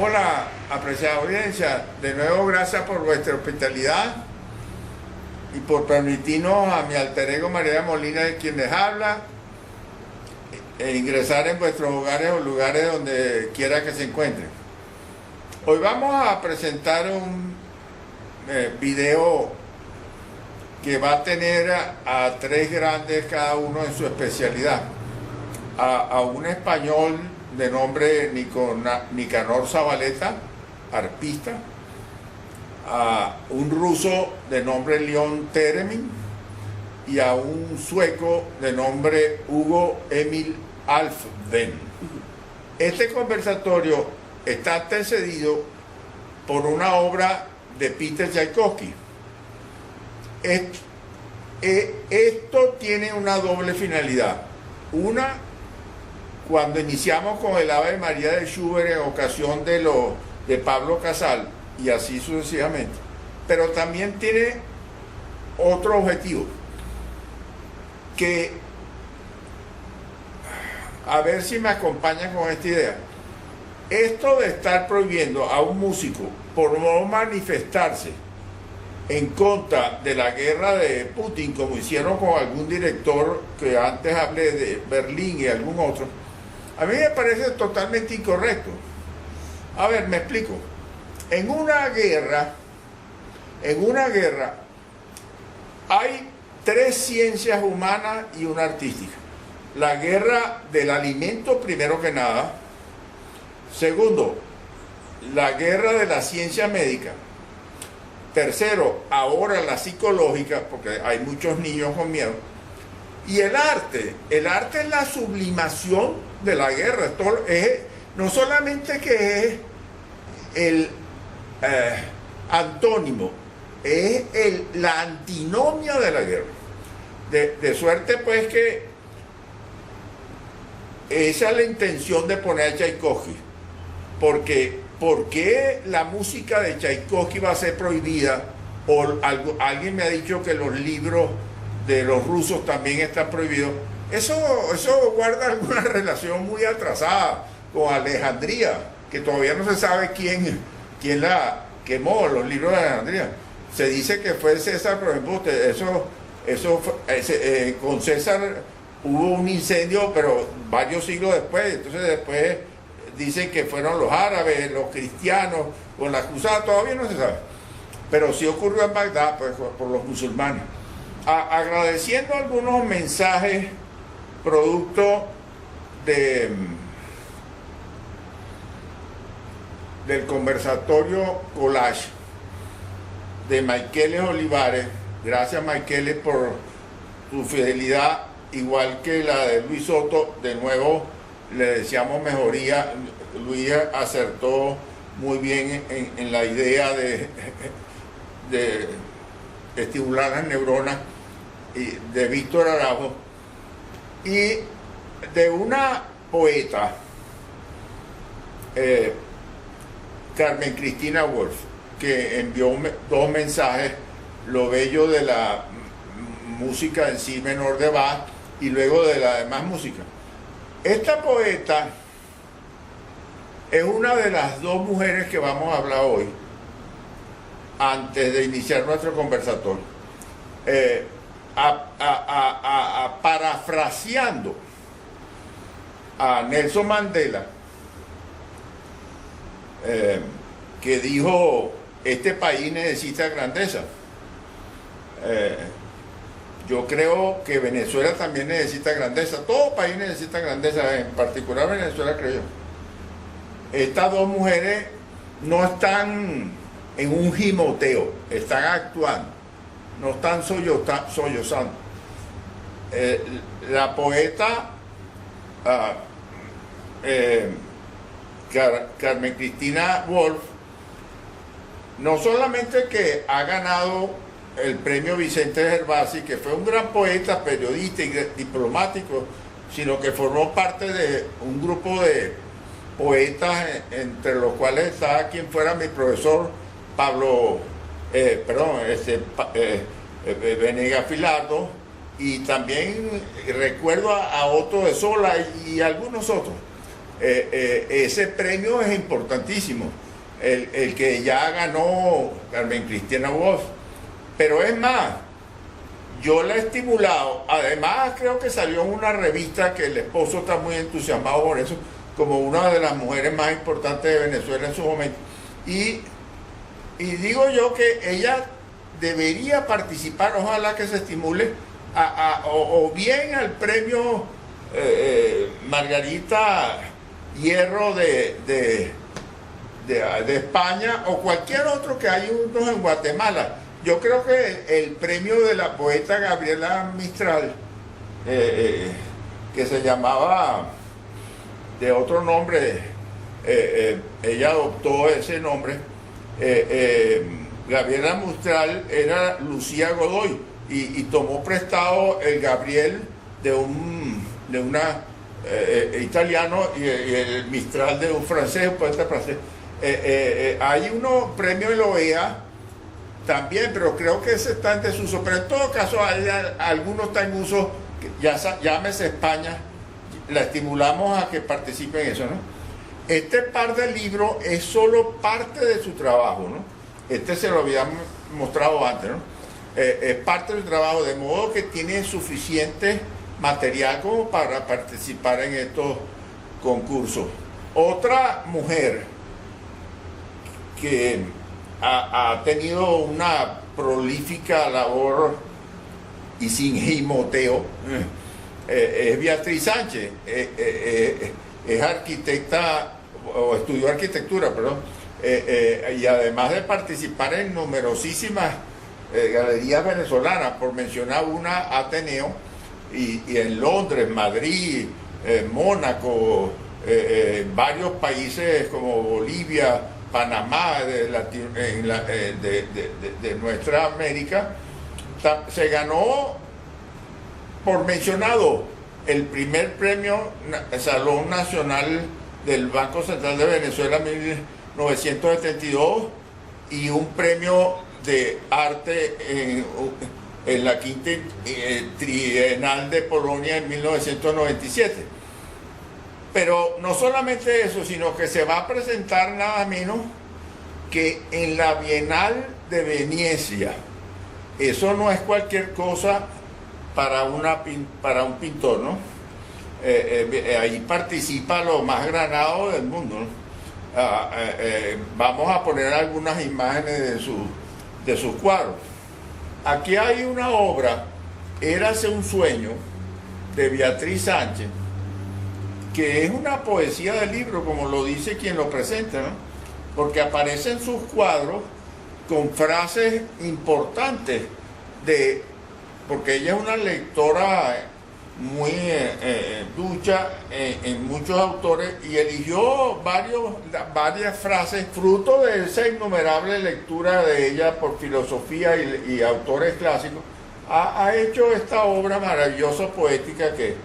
Hola, apreciada audiencia, de nuevo gracias por vuestra hospitalidad y por permitirnos a mi alter ego María Molina, de quien les habla, ingresar en vuestros hogares o lugares donde quiera que se encuentren. Hoy vamos a presentar un video que va a tener a tres grandes, cada uno en su especialidad. A un español de nombre Nicanor Zabaleta, arpista, a un ruso de nombre Leon Theremin y a un sueco de nombre Hugo Emil Alfven. Este conversatorio está antecedido por una obra de Peter Tchaikovsky. Esto tiene una doble finalidad. Una, cuando iniciamos con el Ave María de Schubert en ocasión de Pablo Casal, y así sucesivamente. Pero también tiene otro objetivo, que, a ver si me acompañan con esta idea. Esto de estar prohibiendo a un músico por no manifestarse en contra de la guerra de Putin, como hicieron con algún director que antes hablé de Berlín y algún otro, a mí me parece totalmente incorrecto. A ver, me explico. En una guerra hay tres ciencias humanas y una artística. La guerra del alimento, primero que nada. Segundo, la guerra de la ciencia médica. Tercero, ahora la psicológica, porque hay muchos niños con miedo. Y el arte es la sublimación de la guerra. Esto es, no solamente que es el antónimo, es la antinomia de la guerra. De suerte pues que esa es la intención de poner a Tchaikovsky. Porque ¿por qué la música de Tchaikovsky va a ser prohibida? O alguien me ha dicho que los libros de los rusos también están prohibidos. Eso guarda alguna relación muy atrasada con Alejandría, que todavía no se sabe quién la quemó, los libros de Alejandría. Se dice que fue César, por ejemplo, con César hubo un incendio, pero varios siglos después. Entonces después dicen que fueron los árabes, los cristianos, con la cruzada, todavía no se sabe. Pero sí ocurrió en Bagdad, pues, por los musulmanes. agradeciendo algunos mensajes producto del conversatorio Collage de Miqueles Olivares. Gracias, Miqueles, por tu fidelidad, igual que la de Luis Soto. De nuevo le deseamos mejoría. Luis acertó muy bien en la idea de estimular las neuronas, de Víctor Araujo, y de una poeta, Carmen Cristina Wolf, que envió dos mensajes: lo bello de la música en si menor de Bach y luego de la demás música. Esta poeta es una de las dos mujeres que vamos a hablar hoy, antes de iniciar nuestro conversatorio. Parafraseando a Nelson Mandela, que dijo: este país necesita grandeza. Yo creo que Venezuela también necesita grandeza. Todo país necesita grandeza, en particular Venezuela, creo yo. Estas dos mujeres no están en un gimoteo, están actuando, no están sollozando. La poeta Carmen Cristina Wolf no solamente que ha ganado el premio Vicente Gervasi, que fue un gran poeta, periodista y diplomático, sino que formó parte de un grupo de poetas, entre los cuales está quien fuera mi profesor Venegas Filardo, y también recuerdo a Otto de Sola y algunos otros. Ese premio es importantísimo, el que ya ganó Carmen Cristina Wolf. Pero es más, yo la he estimulado. Además, creo que salió en una revista que el esposo está muy entusiasmado por eso, como una de las mujeres más importantes de Venezuela en su momento. Y digo yo que ella debería participar, ojalá que se estimule, o bien al premio Margarita Hierro de España, o cualquier otro que hay unos en Guatemala. Yo creo que el premio de la poeta Gabriela Mistral, que se llamaba de otro nombre, ella adoptó ese nombre, Gabriela Mistral era Lucía Godoy, y tomó prestado el Gabriel de una italiano y el Mistral de un francés, un poeta francés. Hay unos premios de la OEA también, pero creo que ese está en desuso. Pero en todo caso, algunos están en uso, llámese España, la estimulamos a que participe en eso, ¿no? Este par de libros es solo parte de su trabajo, ¿no? Este se lo había mostrado antes, ¿no? Es parte del trabajo, de modo que tiene suficiente material como para participar en estos concursos. Otra mujer que ha tenido una prolífica labor y sin gimoteo es Beatriz Sánchez. Es arquitecta, o estudió arquitectura, perdón, y además de participar en numerosísimas galerías venezolanas, por mencionar una, Ateneo, y en Londres, Madrid, Mónaco, varios países como Bolivia, Panamá, de nuestra América. Se ganó, por mencionado, el primer premio Salón Nacional del Banco Central de Venezuela en 1972 y un premio de arte en la Quinta Trienal de Polonia en 1997. Pero no solamente eso, sino que se va a presentar nada menos que en la Bienal de Venecia. Eso no es cualquier cosa para un pintor, ¿no? Ahí participa lo más granado del mundo, ¿no? Vamos a poner algunas imágenes de sus cuadros. Aquí hay una obra Érase un sueño de Beatriz Sánchez, que es una poesía del libro, como lo dice quien lo presenta, ¿no? Porque aparecen sus cuadros con frases importantes porque ella es una lectora muy ducha en muchos autores y eligió varias frases fruto de esa innumerable lectura de ella por filosofía y autores clásicos. Ha hecho esta obra maravillosa poética que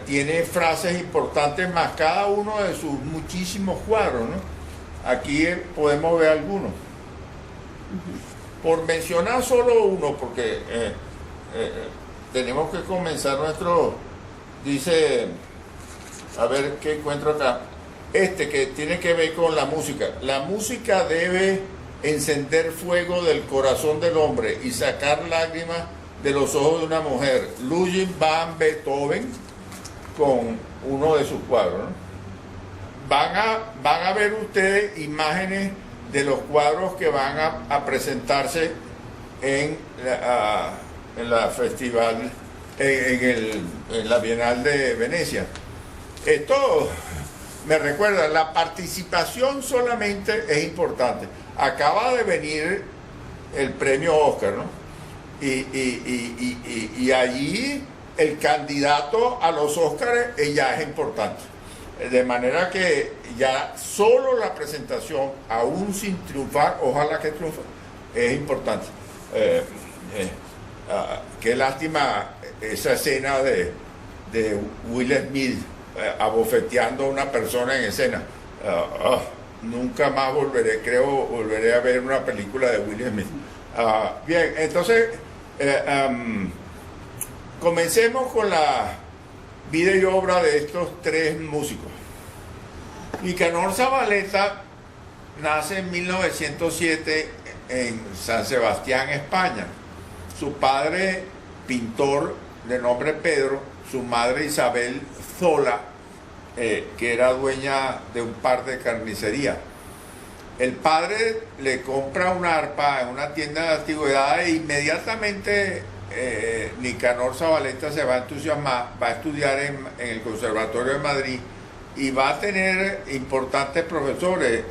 tiene frases importantes más cada uno de sus muchísimos cuadros, ¿no? Aquí podemos ver algunos. Por mencionar solo uno, porque tenemos que comenzar dice, a ver qué encuentro acá, que tiene que ver con la música. La música debe encender fuego del corazón del hombre y sacar lágrimas de los ojos de una mujer. Ludwig van Beethoven, con uno de sus cuadros, ¿no? Van a ver ustedes imágenes de los cuadros que van a presentarse en la festival, en la Bienal de Venecia. Esto me recuerda, la participación solamente es importante. Acaba de venir el premio Oscar, ¿no? Y allí el candidato a los Oscars ya es importante. De manera que ya solo la presentación, aún sin triunfar, ojalá que triunfe, es importante. Qué lástima esa escena de Will Smith abofeteando a una persona en escena. Nunca más volveré a ver una película de Will Smith. Bien, entonces comencemos con la vida y obra de estos tres músicos. Nicanor Zavaleta nace en 1907 en San Sebastián, España. Su padre, pintor de nombre Pedro, su madre Isabel Zola, que era dueña de un par de carnicerías. El padre le compra una arpa en una tienda de antigüedades e inmediatamente Nicanor Zavaleta se va a entusiasmar, va a estudiar en el Conservatorio de Madrid y va a tener importantes profesores.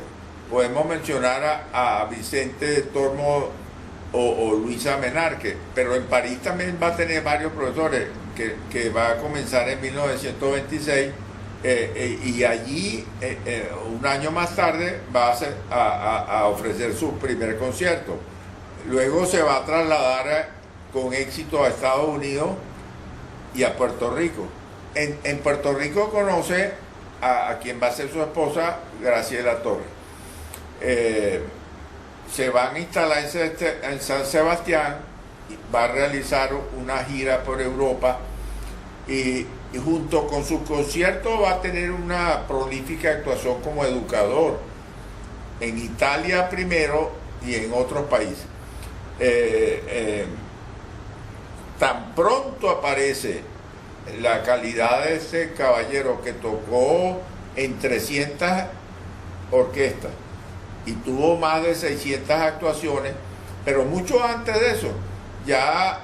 Podemos mencionar a Vicente de Tormo o Luisa Menarque, pero en París también va a tener varios profesores que va a comenzar en 1926 y allí un año más tarde va a ofrecer su primer concierto. Luego se va a trasladar con éxito a Estados Unidos y a Puerto Rico. En Puerto Rico conoce a quien va a ser su esposa, Graciela Torres. Se van a instalar en San Sebastián, va a realizar una gira por Europa y junto con sus conciertos va a tener una prolífica actuación como educador en Italia primero y en otros países. Tan pronto aparece la calidad de ese caballero que tocó en 300 orquestas y tuvo más de 600 actuaciones, pero mucho antes de eso, ya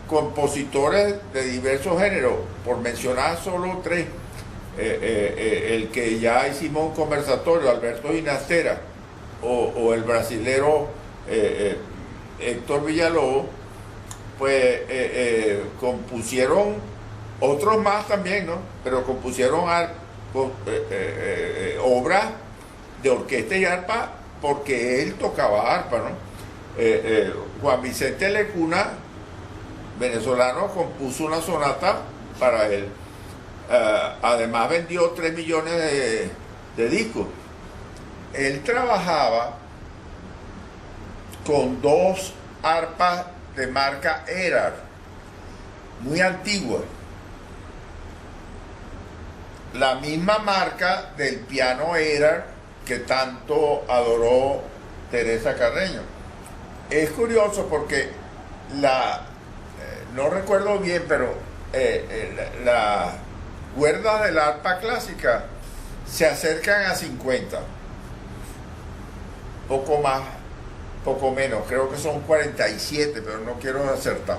compositores de diversos géneros, por mencionar solo tres, el que ya hicimos un conversatorio, Alberto Ginastera, o el brasilero Héctor Villalobos, pues compusieron otros más también, ¿no? Pero compusieron obras de orquesta y arpa porque él tocaba arpa, ¿no? Juan Vicente Lecuna, venezolano, compuso una sonata para él. Además vendió 3 millones de discos. Él trabajaba con 2 arpas de marca Erard, muy antigua, la misma marca del piano Erard que tanto adoró Teresa Carreño. Es curioso porque no recuerdo bien, pero las cuerdas del arpa clásica se acercan a 50, poco más, poco menos, creo que son 47, pero no quiero acertar.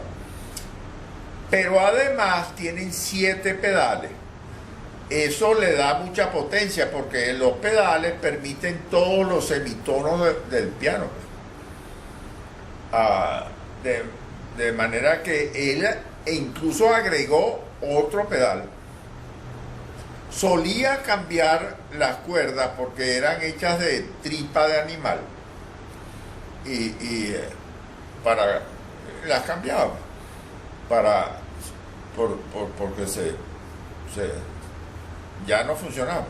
pero además tienen 7 pedales. Eso le da mucha potencia porque los pedales permiten todos los semitonos del piano. De manera que él incluso agregó otro pedal. Solía cambiar las cuerdas porque eran hechas de tripa de animal y para las cambiaba porque ya no funcionaba.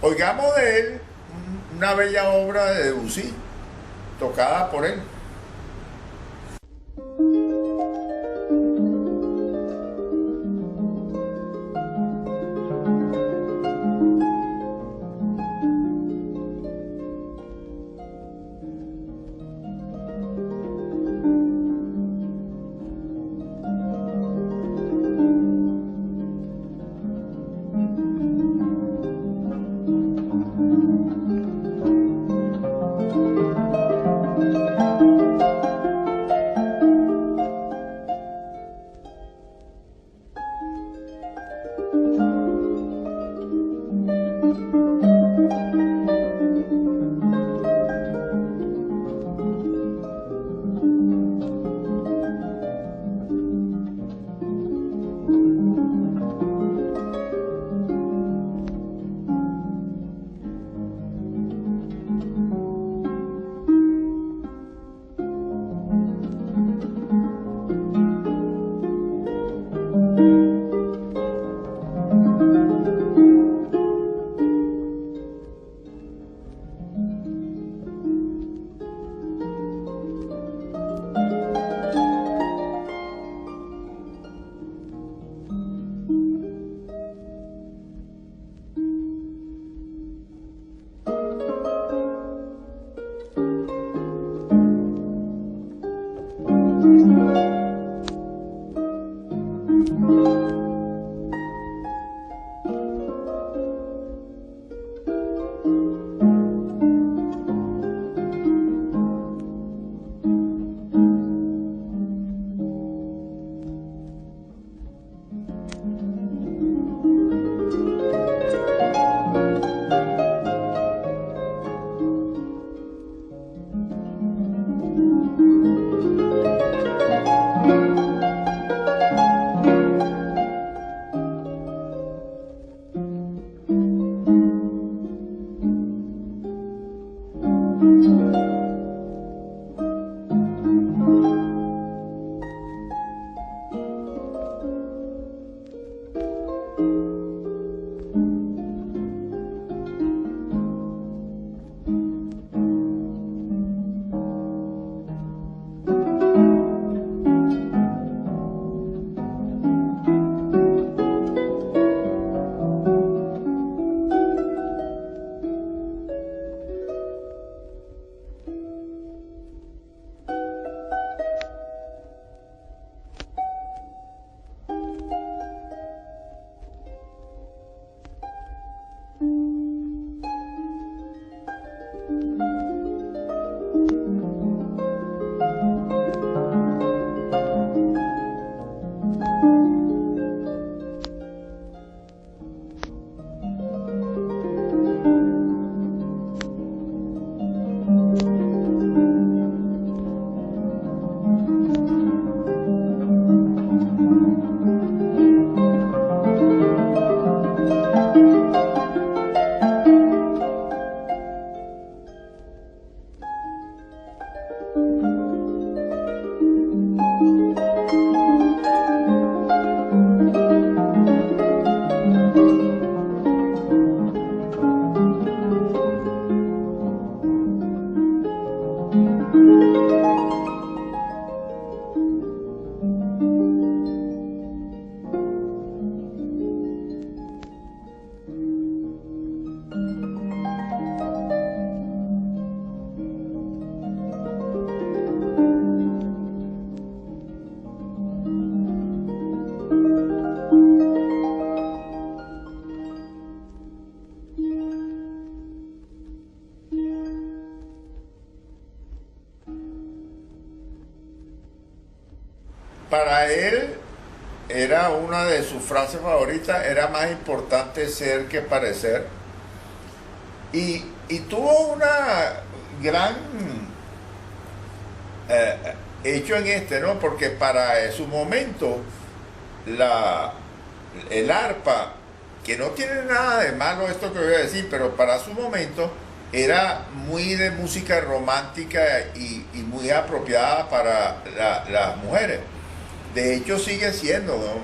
Oigamos de él una bella obra de Debussy tocada por él. era una de sus frases favoritas, era más importante ser que parecer. Y tuvo una gran hecho en ¿no? Porque para su momento la, el arpa, que no tiene nada de malo esto que voy a decir, pero para su momento era muy de música romántica y muy apropiada para las mujeres. De hecho sigue siendo, ¿no?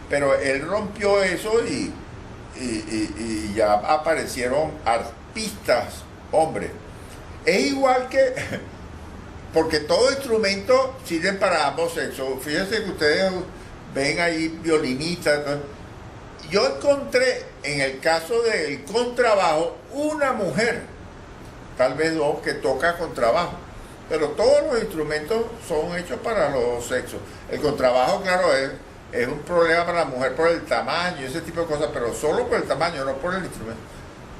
Pero él rompió eso y ya aparecieron artistas hombres. Es igual que, porque todo instrumento sirve para ambos sexos. Fíjense que ustedes ven ahí violinistas, ¿no? Yo encontré en el caso del contrabajo una mujer, tal vez dos, que toca contrabajo, pero todos los instrumentos son hechos para los sexos. El contrabajo, claro, es un problema para la mujer por el tamaño y ese tipo de cosas, pero solo por el tamaño, no por el instrumento.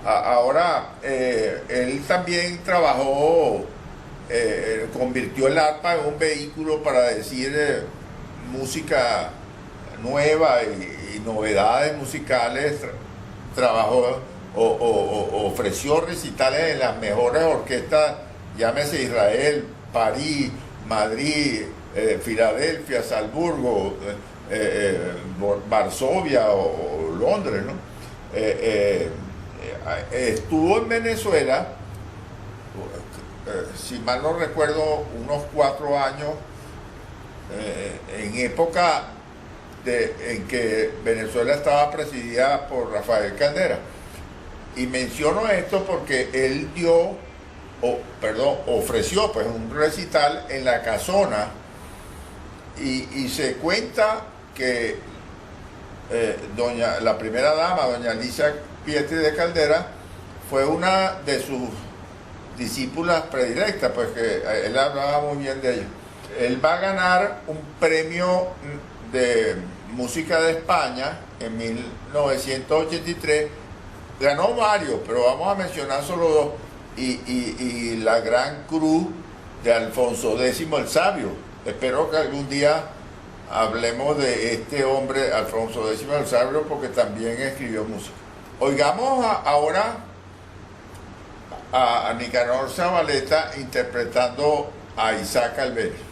Ahora, él también trabajó, convirtió el arpa en un vehículo para decir música nueva y novedades musicales, trabajó ofreció recitales en las mejores orquestas, llámese Israel, París, Madrid, Filadelfia, Salzburgo, Varsovia o Londres, ¿no? Estuvo en Venezuela, si mal no recuerdo, unos 4 años, en época en que Venezuela estaba presidida por Rafael Caldera. Y menciono esto porque él ofreció pues un recital en la Casona y se cuenta que la primera dama, doña Alicia Pietri de Caldera, fue una de sus discípulas predilectas, pues que él hablaba muy bien de ella. Él va a ganar un premio de música de España en 1983. Ganó varios, pero vamos a mencionar solo dos. Y la Gran Cruz de Alfonso X el Sabio. Espero que algún día hablemos de este hombre, Alfonso X el Sabio, porque también escribió música. Oigamos ahora a Nicanor Zabaleta interpretando a Isaac Albéniz.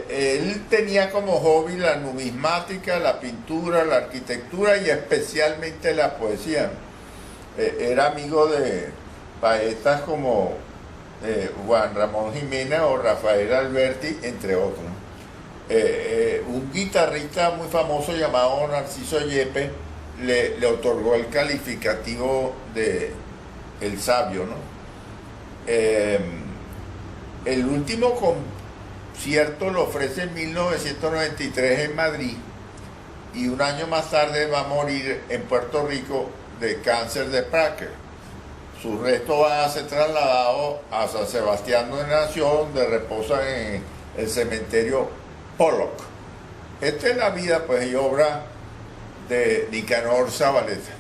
Él tenía como hobby la numismática, la pintura, la arquitectura y especialmente la poesía. Era amigo de poetas como Juan Ramón Jiménez o Rafael Alberti, entre otros. Un guitarrista muy famoso llamado Narciso Yepes le otorgó el calificativo de el sabio, ¿no? El último concierto lo ofrece en 1993 en Madrid y un año más tarde va a morir en Puerto Rico de cáncer de Prager. Sus restos van a ser trasladados a San Sebastián donde nació, donde reposan en el cementerio Pollock. Esta es la vida pues y obra de Nicanor Zavaleta.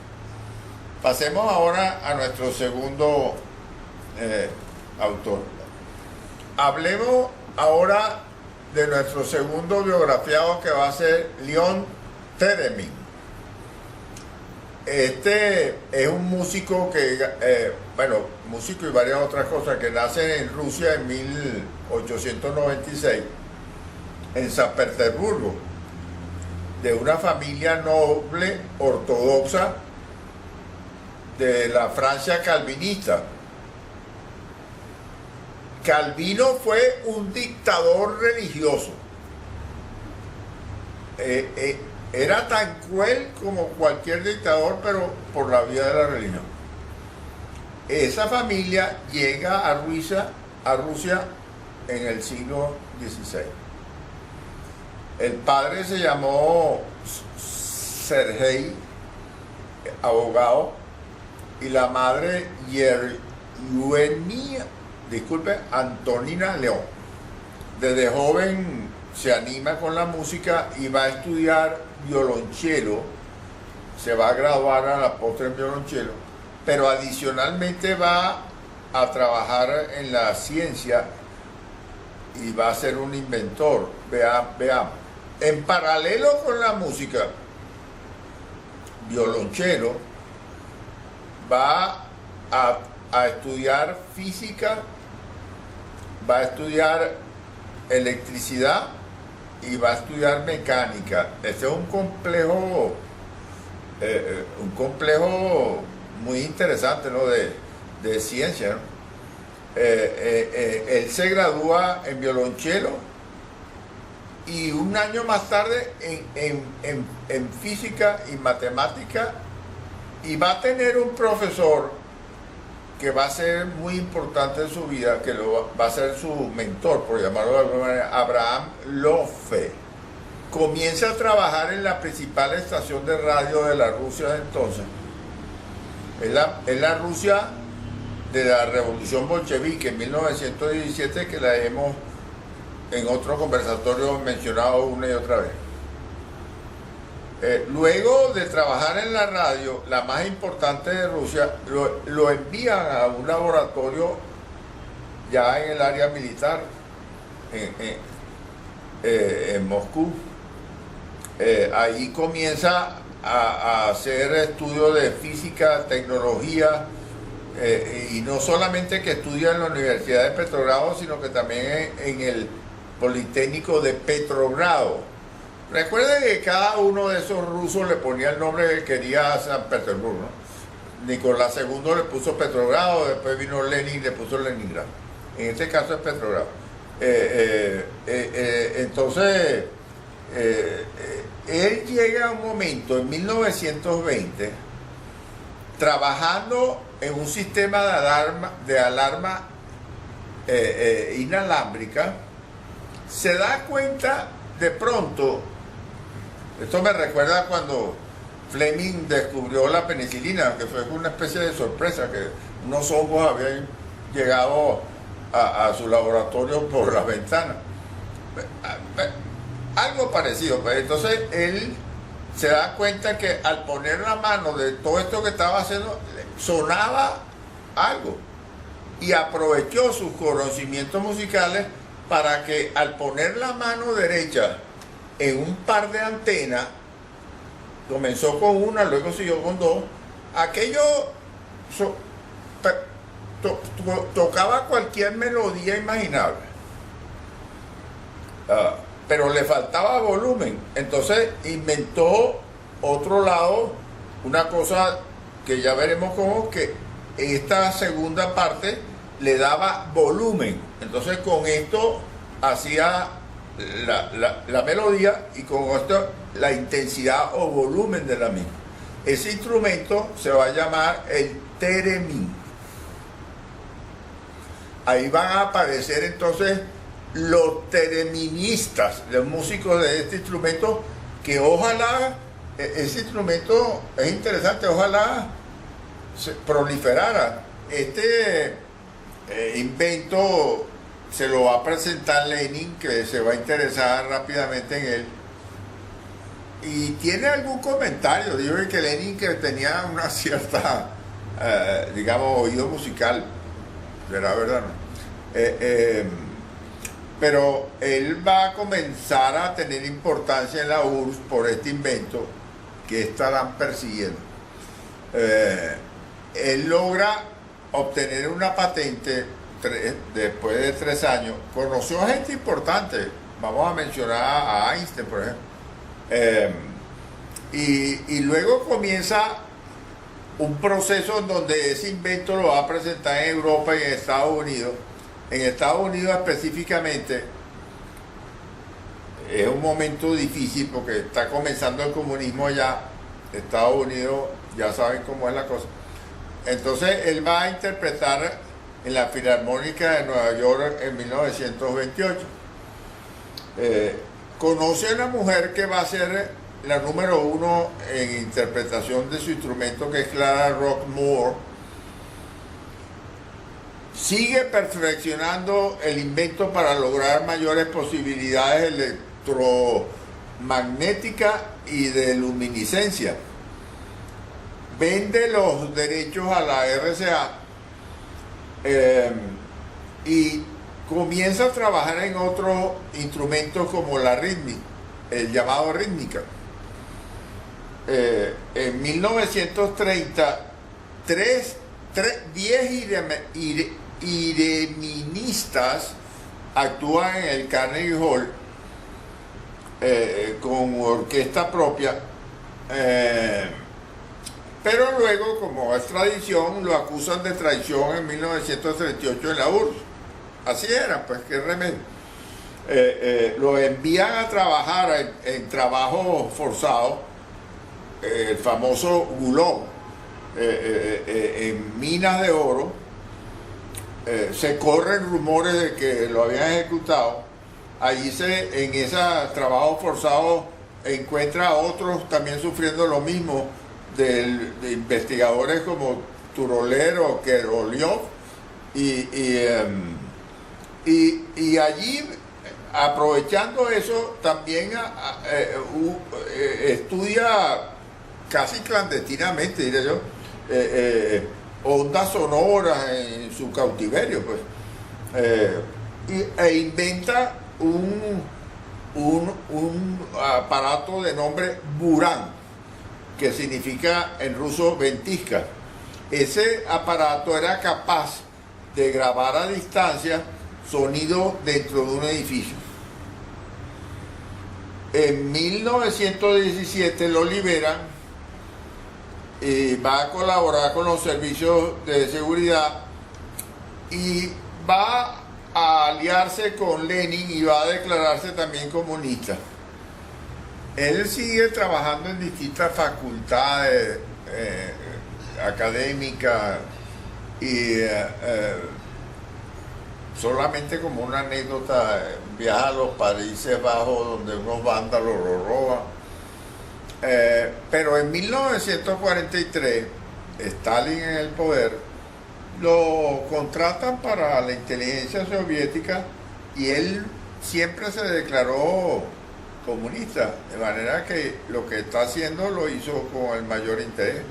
Pasemos ahora a nuestro segundo autor. Hablemos ahora de nuestro segundo biografiado, que va a ser Leon Theremin. Este es un músico que, músico y varias otras cosas, que nace en Rusia en 1896, en San Petersburgo, de una familia noble ortodoxa de la Francia calvinista. Calvino fue un dictador religioso. Era tan cruel como cualquier dictador, pero por la vía de la religión. Esa familia llega a Rusia en el siglo XVI. El padre se llamó Sergei, abogado, y la madre Antonina León. Desde joven se anima con la música y va a estudiar violonchelo, se va a graduar a la postre en violonchelo, pero adicionalmente va a trabajar en la ciencia y va a ser un inventor. Veamos. En paralelo con la música, violonchelo, va a estudiar física, va a estudiar electricidad y va a estudiar mecánica. Este es un complejo muy interesante, ¿no? de ciencia, ¿no? Él se gradúa en violonchelo y un año más tarde en física y matemática, y va a tener un profesor que va a ser muy importante en su vida, que va a ser su mentor, por llamarlo de alguna manera, Abraham Lofe. Comienza a trabajar en la principal estación de radio de la Rusia de entonces. Es la Rusia de la Revolución Bolchevique en 1917, que la hemos en otro conversatorio mencionado una y otra vez. Luego de trabajar en la radio, la más importante de Rusia, lo envían a un laboratorio ya en el área militar, en Moscú. Ahí comienza a hacer estudios de física, tecnología, y no solamente que estudia en la Universidad de Petrogrado, sino que también en el Politécnico de Petrogrado. Recuerden que cada uno de esos rusos le ponía el nombre que quería a San Petersburgo, ¿no? Nicolás II le puso Petrogrado, después vino Lenin y le puso Leningrado. En este caso es Petrogrado. Entonces, él llega a un momento en 1920 trabajando en un sistema de alarma inalámbrica. Se da cuenta de pronto. Esto me recuerda cuando Fleming descubrió la penicilina, que fue una especie de sorpresa, que unos hongos habían llegado a su laboratorio por las ventanas. Algo parecido, pues. Entonces él se da cuenta que al poner la mano de todo esto que estaba haciendo, sonaba algo. Y aprovechó sus conocimientos musicales para que al poner la mano derecha en un par de antenas, comenzó con una, luego siguió con dos, aquello tocaba cualquier melodía imaginable. pero le faltaba volumen. Entonces inventó otro lado, una cosa que ya veremos cómo, que esta segunda parte le daba volumen. Entonces con esto hacía la melodía y con esto la intensidad o volumen de la misma. Ese instrumento se va a llamar el theremin. Ahí van a aparecer entonces los thereministas, los músicos de este instrumento, que ojalá, ese instrumento es interesante, ojalá se proliferara. Este invento se lo va a presentar Lenin, que se va a interesar rápidamente en él. Y tiene algún comentario, digo que Lenin que tenía una cierta, digamos, oído musical, será verdad, ¿no? Pero él va a comenzar a tener importancia en la URSS por este invento que estarán persiguiendo. Él logra obtener una patente después de 3 años. Conoció a gente importante, vamos a mencionar a Einstein, por ejemplo. Y luego comienza un proceso en donde ese invento lo va a presentar en Europa y en Estados Unidos. En Estados Unidos específicamente es un momento difícil porque está comenzando el comunismo allá. Estados Unidos ya saben cómo es la cosa. Entonces él va a interpretar en la Filarmónica de Nueva York en 1928. Conoce a una mujer que va a ser la número 1 en interpretación de su instrumento, que es Clara Rock Moore. Sigue perfeccionando el invento para lograr mayores posibilidades electromagnéticas y de luminiscencia. Vende los derechos a la RCA y comienza a trabajar en otros instrumentos como la rítmica, el llamado rítmica. En 1930, 10 ireministas actúan en el Carnegie Hall con orquesta propia, pero luego, como es tradición, lo acusan de traición en 1938 en la URSS. Así era, pues qué remedio. Lo envían a trabajar en trabajos forzados, el famoso Gulón, en minas de oro. Se corren rumores de que lo habían ejecutado. Allí en esos trabajos forzados encuentra a otros también sufriendo lo mismo, de investigadores como Turoler o Korolev, y allí, aprovechando eso, también estudia casi clandestinamente, diré yo, ondas sonoras en su cautiverio, pues, e inventa un aparato de nombre Buran, que significa en ruso ventisca. Ese aparato era capaz de grabar a distancia sonido dentro de un edificio. En 1917 lo liberan y va a colaborar con los servicios de seguridad y va a aliarse con Lenin y va a declararse también comunista. Él sigue trabajando en distintas facultades académicas y solamente como una anécdota, viaja a los Países Bajos donde unos vándalos lo roban. Pero en 1943, Stalin en el poder, lo contratan para la inteligencia soviética y él siempre se declaró comunista, de manera que lo que está haciendo lo hizo con el mayor interés.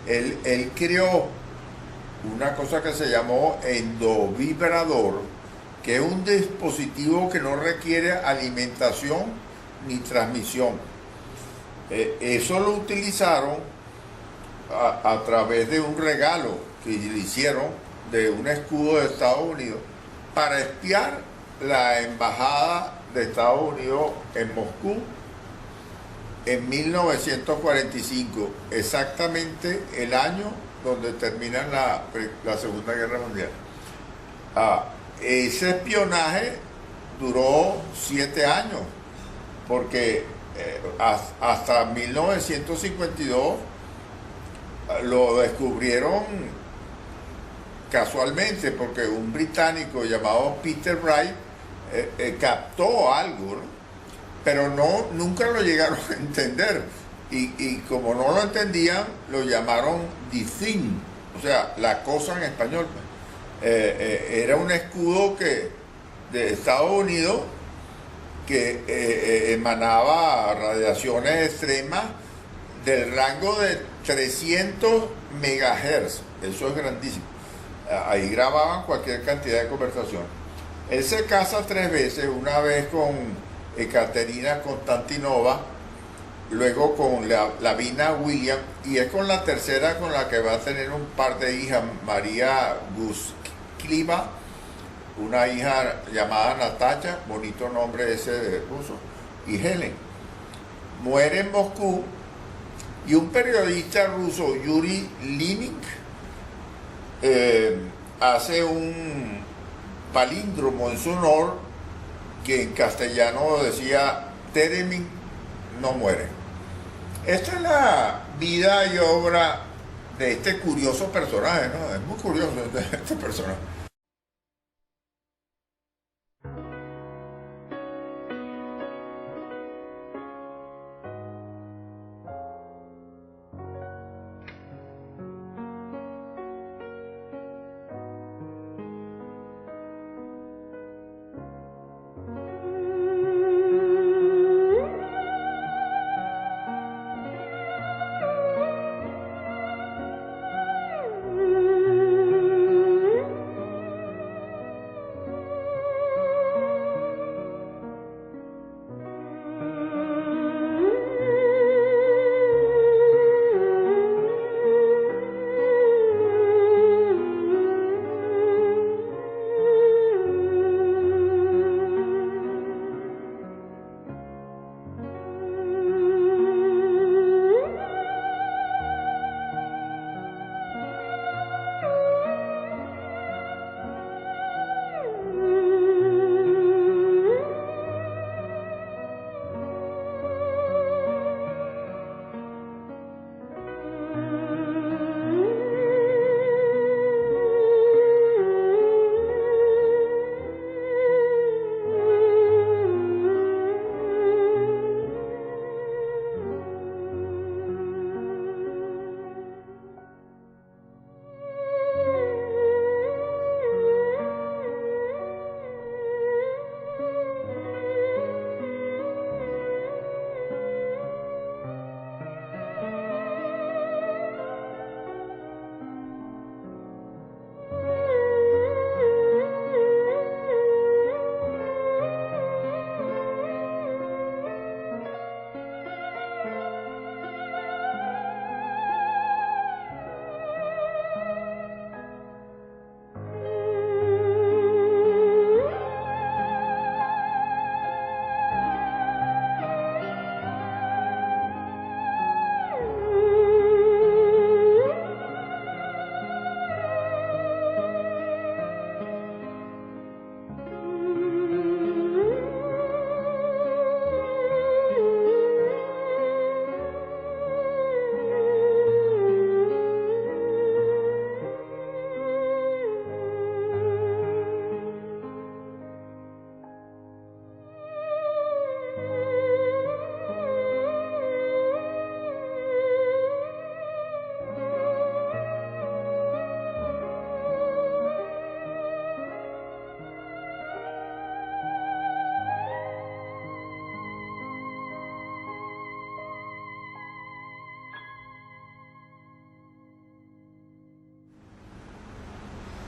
Él creó una cosa que se llamó endovibrador, que es un dispositivo que no requiere alimentación ni transmisión. Eso lo utilizaron a través de un regalo que le hicieron de un escudo de Estados Unidos para espiar la embajada de Estados Unidos en Moscú en 1945, exactamente el año donde termina la Segunda Guerra Mundial. Ese espionaje duró 7 años, porque hasta 1952 lo descubrieron casualmente, porque un británico llamado Peter Wright captó algo, ¿no? Pero nunca lo llegaron a entender, y como no lo entendían, lo llamaron The Thing, o sea, la cosa en español. Era un escudo de Estados Unidos que emanaba radiaciones extremas del rango de 300 megahertz. Eso es grandísimo. Ahí grababan cualquier cantidad de conversación. Él se casa 3 veces, una vez con Ekaterina Konstantinova, luego con Lavina William, y es con la tercera con la que va a tener un par de hijas, María Guskliva, una hija llamada Natasha, bonito nombre ese de ruso, y Helen. Muere en Moscú, y un periodista ruso, Yuri Linik, hace un palíndromo en su honor, que en castellano decía Teremin no muere. Esta es la vida y obra de este curioso personaje, ¿no? Es muy curioso este personaje.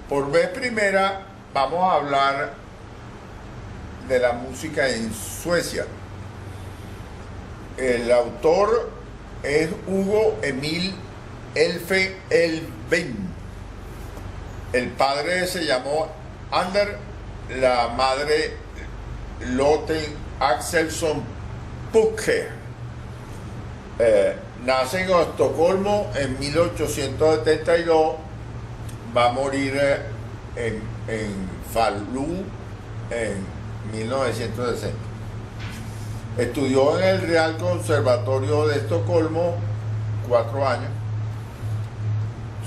Por vez primera vamos a hablar de la música en Suecia. El autor es Hugo Emil Elfven. El padre se llamó Ander, la madre Lotten Axelsson Pucke. Nace en Estocolmo en 1872, va a morir en Falun en 1960. Estudió en el Real Conservatorio de Estocolmo 4 años.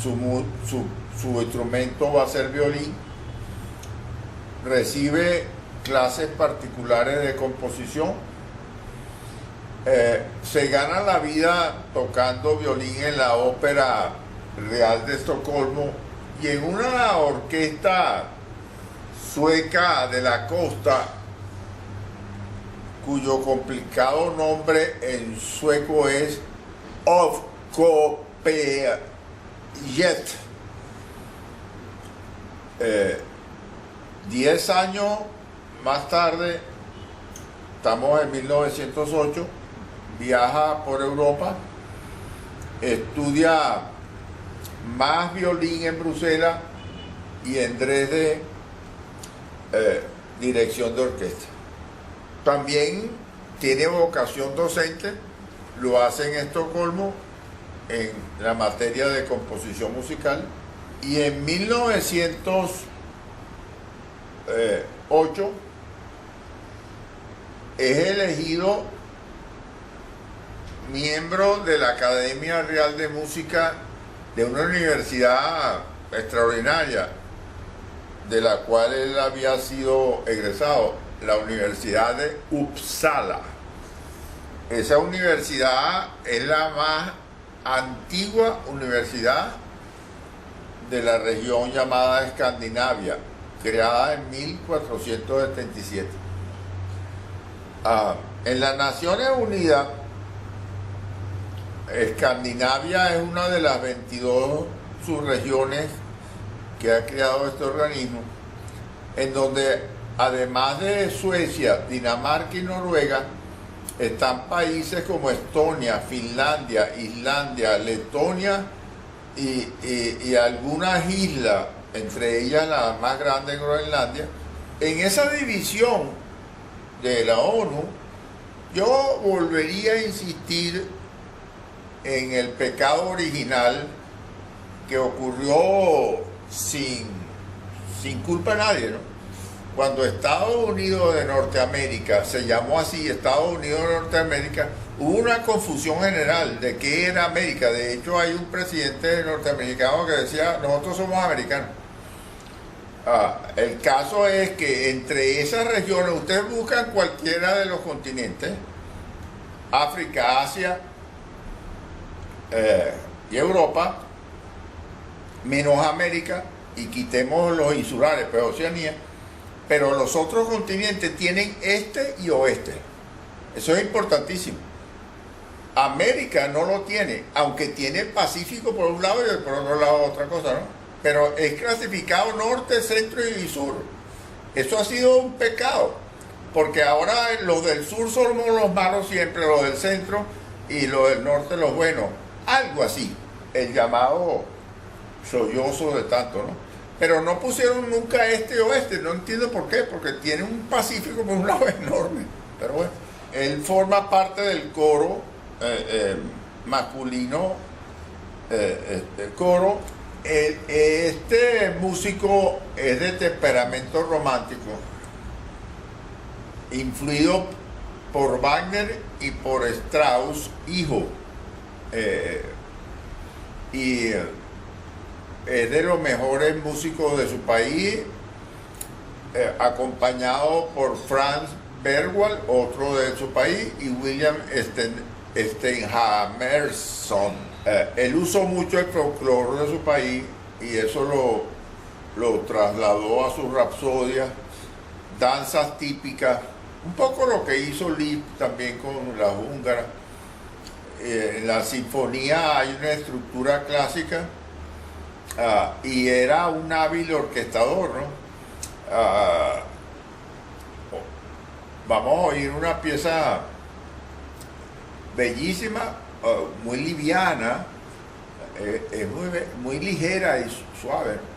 Su instrumento va a ser violín. Recibe clases particulares de composición. Se gana la vida tocando violín en la Ópera Real de Estocolmo y en una orquesta sueca de la costa, cuyo complicado nombre en sueco es Ovkopejet. 10 años más tarde, estamos en 1908, viaja por Europa, estudia más violín en Bruselas y en Dresde dirección de orquesta. También tiene vocación docente, lo hace en Estocolmo en la materia de composición musical, y en 1908 es elegido miembro de la Academia Real de Música de una universidad extraordinaria de la cual él había sido egresado, la Universidad de Uppsala. Esa universidad es la más antigua universidad de la región llamada Escandinavia, creada en 1477. En las Naciones Unidas, Escandinavia es una de las 22 subregiones que ha creado este organismo, en donde además de Suecia, Dinamarca y Noruega, están países como Estonia, Finlandia, Islandia, Letonia y algunas islas, entre ellas la más grande, Groenlandia. En esa división de la ONU, yo volvería a insistir en el pecado original que ocurrió sin culpa de nadie, ¿no? Cuando Estados Unidos de Norteamérica se llamó así, Estados Unidos de Norteamérica, hubo una confusión general de qué era América. De hecho, hay un presidente norteamericano que decía, nosotros somos americanos. El caso es que entre esas regiones, ustedes buscan cualquiera de los continentes, África, Asia y Europa, menos América, y quitemos los insulares, pues Oceanía, pero los otros continentes tienen este y oeste. Eso es importantísimo. América no lo tiene, aunque tiene el Pacífico por un lado y por otro lado otra cosa, ¿no? Pero es clasificado norte, centro y sur. Eso ha sido un pecado, porque ahora los del sur somos los malos siempre, los del centro, y los del norte los buenos. Algo así, el llamado sollozo de tanto, ¿no? Pero no pusieron nunca este o oeste, no entiendo por qué, porque tiene un Pacífico por un lado enorme. Pero bueno, él forma parte del coro masculino, el coro. Este músico es de temperamento romántico, influido por Wagner y por Strauss, hijo, y es de los mejores músicos de su país, acompañado por Franz Berwald, otro de su país, y William Stenhamerson. Él usó mucho el folclore de su país y eso lo trasladó a sus rapsodias, danzas típicas, un poco lo que hizo Liszt también con las húngaras. En la sinfonía hay una estructura clásica, y era un hábil orquestador, ¿no? Vamos a oír una pieza bellísima, muy liviana, es muy ligera y suave, ¿no?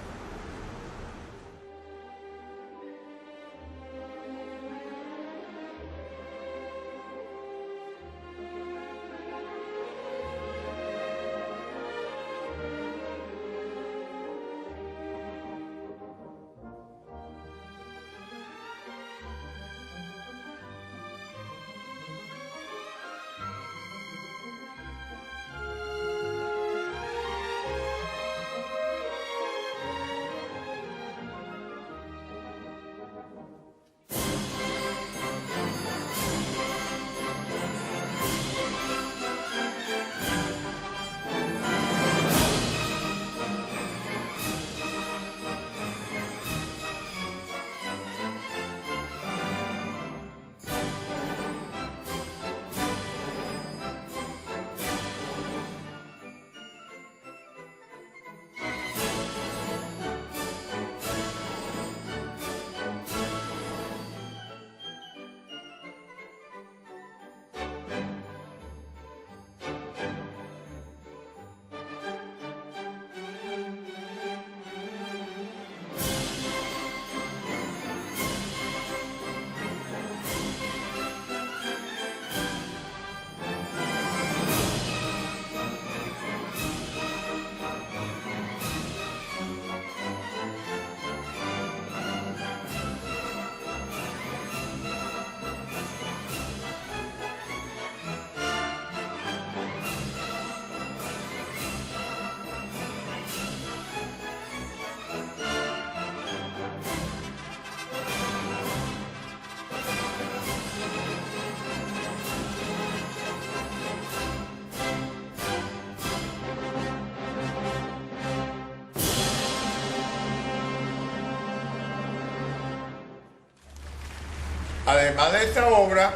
Además de esta obra,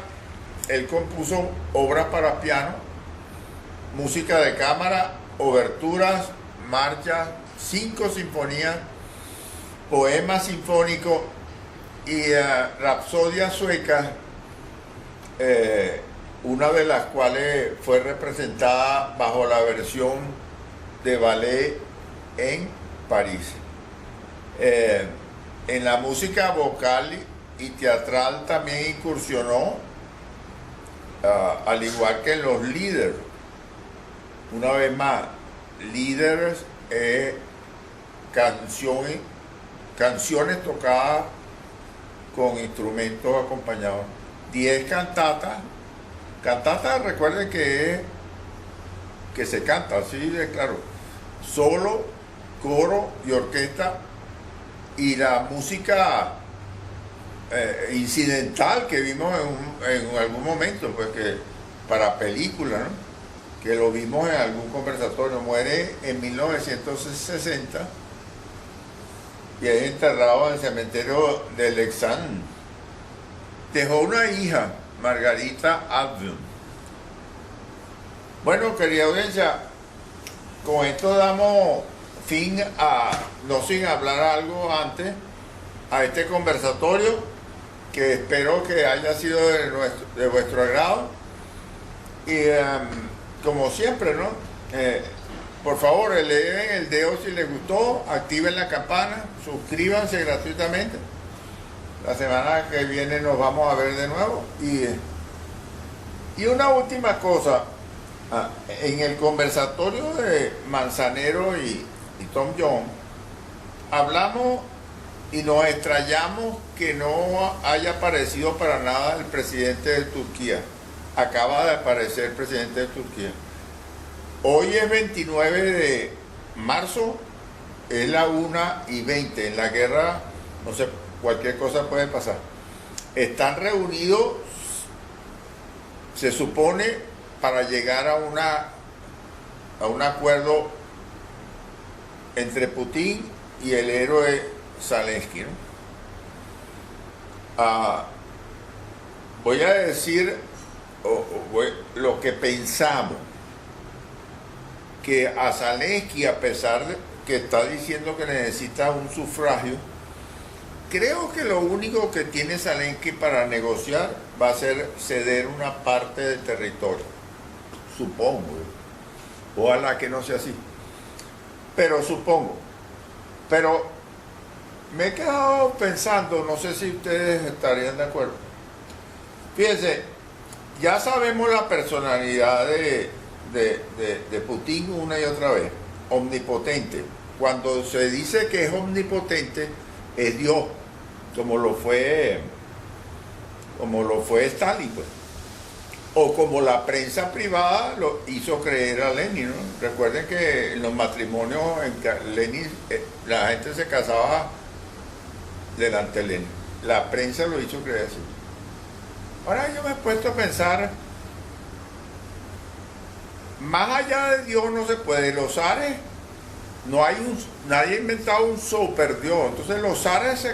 él compuso obras para piano, música de cámara, oberturas, marchas, 5 sinfonías, poemas sinfónicos y rapsodias suecas, una de las cuales fue representada bajo la versión de ballet en París. En la música vocal y teatral también incursionó, al igual que en los líderes. Una vez más, líderes es canciones tocadas con instrumentos acompañados. 10 cantatas. Cantatas, recuerden que se canta, así de claro. Solo, coro y orquesta. Y la música incidental que vimos en algún momento, pues que para película, ¿no? Que lo vimos en algún conversatorio. Muere en 1960 y es enterrado en el cementerio de Lexan. Dejó una hija, Margarita Abdul. Bueno, querida audiencia, con esto damos fin a, no sin hablar algo antes, a este conversatorio que espero que haya sido de vuestro agrado. Y como siempre, ¿no? Por favor, le den el dedo si les gustó, activen la campana, suscríbanse gratuitamente. La semana que viene nos vamos a ver de nuevo. Y una última cosa, en el conversatorio de Manzanero y Tom Jones, hablamos y nos extrañamos que no haya aparecido para nada el presidente de Turquía. Acaba de aparecer el presidente de Turquía. Hoy es 29 de marzo, es la 1:20. En la guerra, no sé, cualquier cosa puede pasar. Están reunidos, se supone, para llegar a un acuerdo entre Putin y el héroe Zelensky, ¿no? Voy a decir lo que pensamos, que a Zelensky, a pesar de que está diciendo que necesita un sufragio, creo que lo único que tiene Zelensky para negociar va a ser ceder una parte del territorio. Supongo. Ojalá que no sea así. Pero supongo. Pero me he quedado pensando, no sé si ustedes estarían de acuerdo. Fíjense, ya sabemos la personalidad de Putin una y otra vez. Omnipotente. Cuando se dice que es omnipotente, es Dios, como lo fue Stalin, pues. O como la prensa privada lo hizo creer a Lenin, ¿no? Recuerden que en los matrimonios en Lenin, la gente se casaba delante de Lenin. La prensa lo hizo creer así. Ahora yo me he puesto a pensar, más allá de Dios no se puede. Los zares, nadie ha inventado un super Dios. Entonces los zares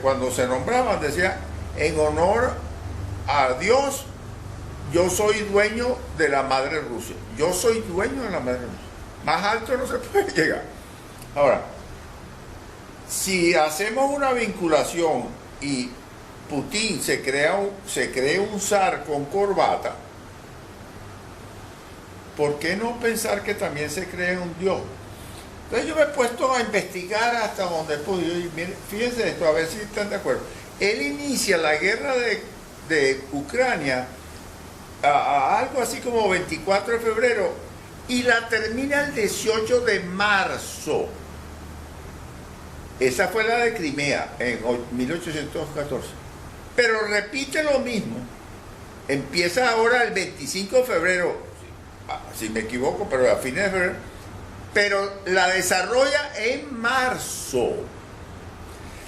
cuando se nombraban decía, en honor a Dios, yo soy dueño de la madre Rusia. Yo soy dueño de la madre Rusia. Más alto no se puede llegar. Ahora, si hacemos una vinculación y Putin se crea un zar con corbata, ¿por qué no pensar que también se cree un Dios? Entonces yo me he puesto a investigar hasta donde he podido. Y miren, fíjense esto, a ver si están de acuerdo. Él inicia la guerra de Ucrania a algo así como 24 de febrero y la termina el 18 de marzo. Esa fue la de Crimea en 1814. Pero repite lo mismo. Empieza ahora el 25 de febrero, si me equivoco, pero a fines de febrero. Pero la desarrolla en marzo.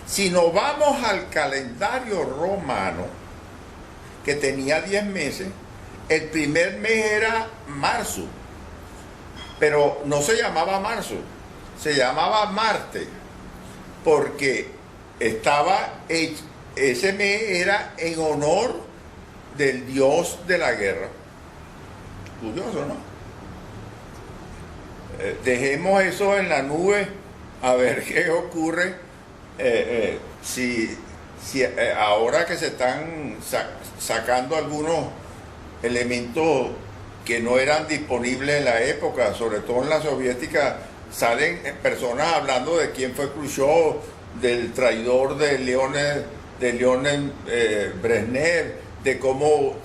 Si nos vamos al calendario romano, que tenía 10 meses, el primer mes era marzo, pero no se llamaba marzo, se llamaba Marte, porque estaba ese mes era en honor del dios de la guerra. Curioso, ¿no? Dejemos eso en la nube a ver qué ocurre si ahora que se están sacando algunos elementos que no eran disponibles en la época, sobre todo en la soviética, salen personas hablando de quién fue Khrushchev, del traidor de Leonid Brezhnev, de cómo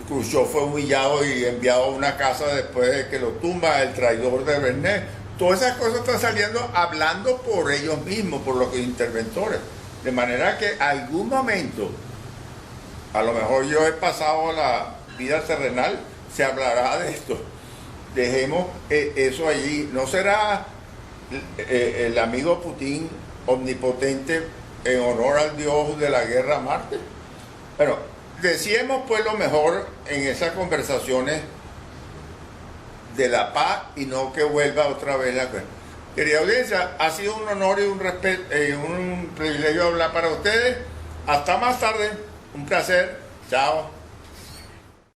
Khrushchev fue humillado y enviado a una casa después de que lo tumba, el traidor de Brezhnev. Todas esas cosas están saliendo hablando por ellos mismos, por los interventores. De manera que algún momento, a lo mejor yo he pasado la vida terrenal, se hablará de esto. Dejemos eso allí. ¿No será el amigo Putin omnipotente en honor al dios de la guerra Marte? Bueno, decíamos pues lo mejor en esas conversaciones de la paz y no que vuelva otra vez la guerra. Querida audiencia, ha sido un honor y un privilegio hablar para ustedes. Hasta más tarde. Un placer. Chao.